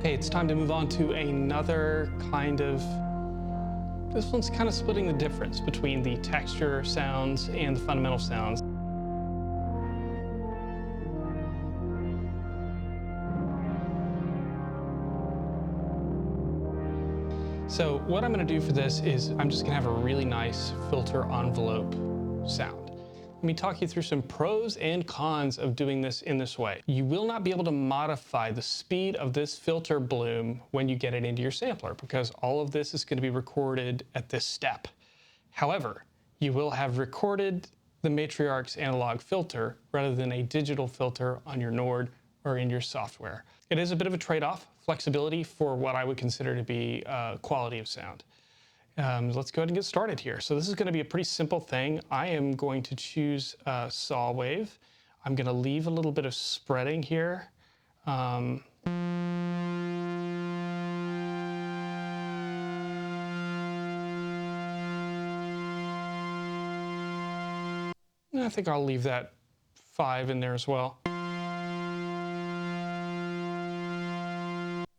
Okay, it's time to move on to another kind of, this one's kind of splitting the difference between the texture sounds and the fundamental sounds. So what I'm going to do for this is I'm just going to have a really nice filter envelope sound. Let me talk you through some pros and cons of doing this in this way. You will not be able to modify the speed of this filter bloom when you get it into your sampler because all of this is going to be recorded at this step. However, you will have recorded the Matriarch's analog filter rather than a digital filter on your Nord or in your software. It is a bit of a trade-off, flexibility for what I would consider to be quality of sound. Let's go ahead and get started here. So this is going to be a pretty simple thing. I am going to choose saw wave. I'm going to leave a little bit of spreading here. I think I'll leave that 5 in there as well.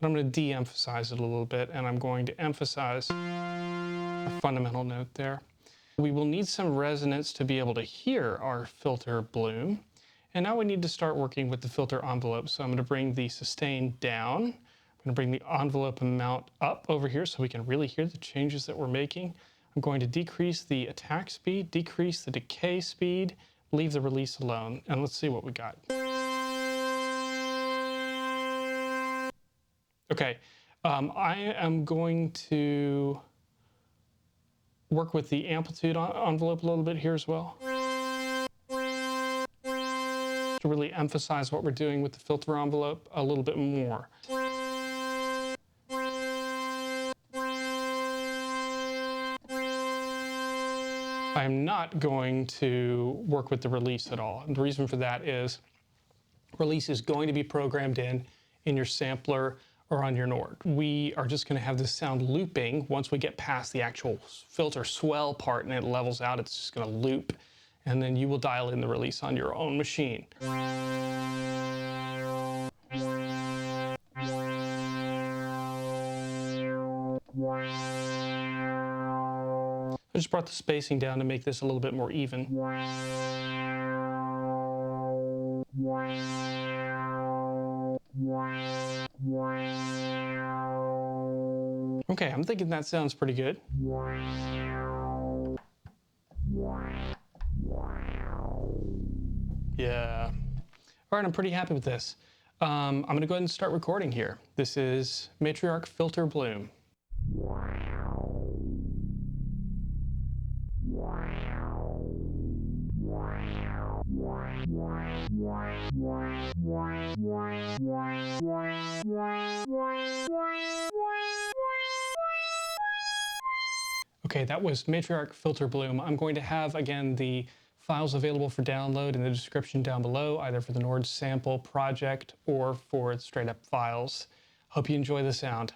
I'm going to de-emphasize it a little bit, and I'm going to emphasize a fundamental note there. We will need some resonance to be able to hear our filter bloom. And now we need to start working with the filter envelope. So I'm going to bring the sustain down. I'm going to bring the envelope amount up over here so we can really hear the changes that we're making. I'm going to decrease the attack speed, decrease the decay speed, leave the release alone, and let's see what we got. Okay, I am going to work with the amplitude envelope a little bit here as well, to really emphasize what we're doing with the filter envelope a little bit more. I'm not going to work with the release at all. And the reason for that is release is going to be programmed in your sampler or on your Nord. We are just going to have this sound looping. Once we get past the actual filter swell part and it levels out, it's just going to loop, and then you will dial in the release on your own machine. I just brought the spacing down to make this a little bit more even. Okay, I'm thinking that sounds pretty good. Yeah. All right, I'm pretty happy with this. I'm going to go ahead and start recording here. This is Matriarch Filter Bloom. Okay, that was Matriarch Filter Bloom. I'm going to have, again, the files available for download in the description down below, either for the Nord sample project or for straight up files. Hope you enjoy the sound.